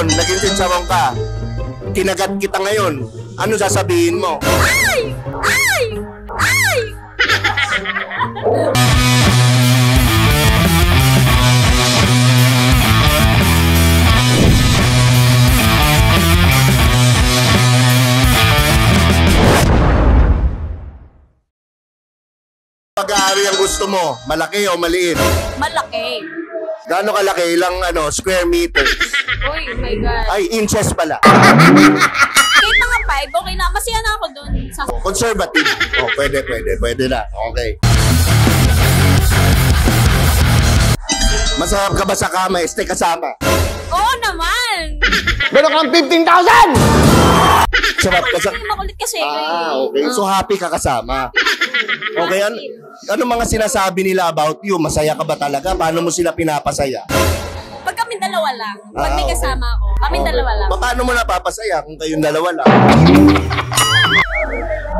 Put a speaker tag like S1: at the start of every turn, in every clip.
S1: naging chicharon ka, kinagat kita ngayon, ano sasabihin mo?
S2: Ay! Ay! Ay!
S1: Pag-aari ang gusto mo, malaki o maliit?
S2: Malaki.
S1: Gaano kalaki? Ilang square meters?
S2: Uy, oh my God.
S1: Ay, inches pala.
S2: Kahit mga 5, okay na. Masaya na ako dun.
S1: Conservative. Oh, pwede na. Okay. Masarap ka ba sa kama? Stay kasama.
S2: Oo naman.
S1: Meron kang 15,000! Sarap ka sa...
S2: Makulit kasi.
S1: Okay. So happy ka kasama. Okay, ano mga sinasabi nila about you? Masaya ka ba talaga? Paano mo sila pinapasaya?
S2: Pag kaming dalawa lang. Pag may kasama ako. Kaming dalawa lang.
S1: Paano mo napapasaya kung kayong dalawa lang?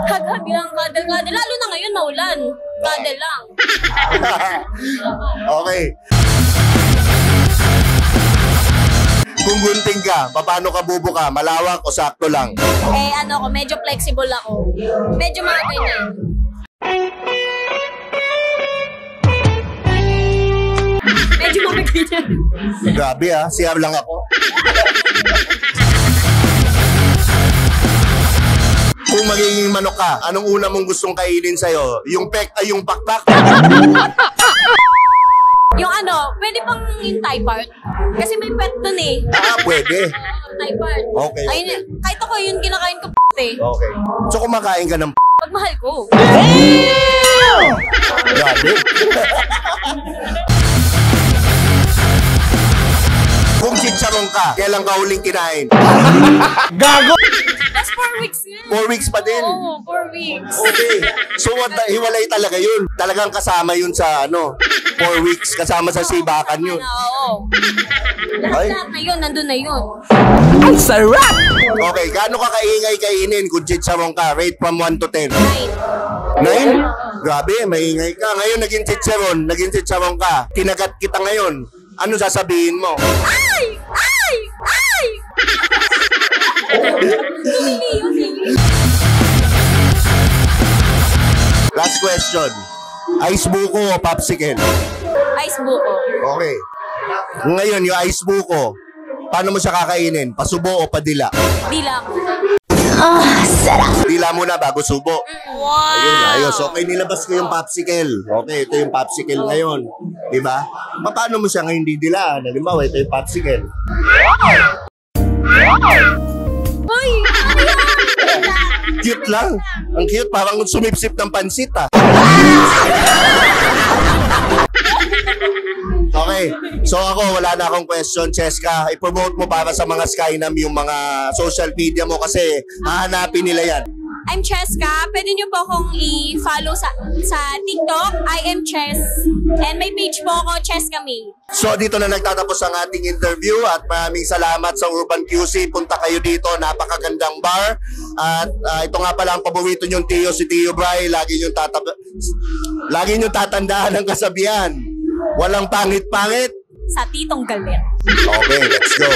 S2: Hag-hag lang, kadal-kadal. Lalo na ngayon, maulan. Kadal lang.
S1: Okay. Kung gunting ka, paano ka bubuka? Malawak o sakto lang?
S2: Medyo flexible ako. Medyo mga ganyan. Medyo mga ganyan.
S1: Grabe CR lang ako. Kung magiging manok ka, anong una mong gustong kainin sa'yo? Yung yung pakpak?
S2: Yung pwede pang yung Thai part. Kasi may pet dun eh.
S1: Pwede.
S2: Thai part.
S1: Okay.
S2: Ayun, kahit ako yun kinakain ko eh.
S1: Okay. So kumakain ka ng
S2: Pag mahal ko.
S1: Grabe. Kung chicharon ka, kailan ka huling kinain? Gago!
S2: That's 4 weeks yun.
S1: 4 weeks pa din?
S2: Oo, 4 weeks.
S1: Okay. So hiwalay talaga yun. Talagang kasama yun sa 4 weeks. Kasama sa sibakan yun.
S2: Oo. Lahat na yun, nandun na yun.
S1: Ang sarap! Okay, gaano ka kaingay kainin kung chicharon ka? Rate from 1 to 10.
S2: 9.
S1: 9? Grabe, maingay ka. Ngayon naging chicharon ka. Kinagat kita ngayon. Ano sasabihin mo?
S2: Ay! Ay! Ay!
S1: Last question. Ice buko o popsicle?
S2: Ice buko.
S1: Okay. Ngayon, yung ice buko, paano mo siya kakainin? Pasubo o padila?
S2: Dila.
S1: Sarap. Dila muna bago subo.
S2: Wow.
S1: Ayun, ayos. Okay, nilabas ko yung popsicle. Okay, ito yung popsicle ngayon. Diba? Paano mo siya ngayon didilaan? Halimbawa, ito yung popsicle.
S2: Uy!
S1: Cute lang. Ang cute. Parang sumipsip ng pansit Okay. So ako, wala na akong question, Cheska. I-promote mo para sa mga Skynam yung mga social media mo kasi hahanapin nila yan.
S2: I'm Cheska. Pwede nyo po akong i-follow sa TikTok. I am Ches. And may page po ako, Cheska May.
S1: So dito na nagtatapos ang ating interview at maraming salamat sa Urban QC. Punta kayo dito, napakagandang bar. At ito nga pala ang paborito nyong Tio, si Tio Bry. Lagi nyong tatandaan ang kasabihan. Walang pangit-pangit
S2: sa Titong Galit.
S1: Okay, let's go.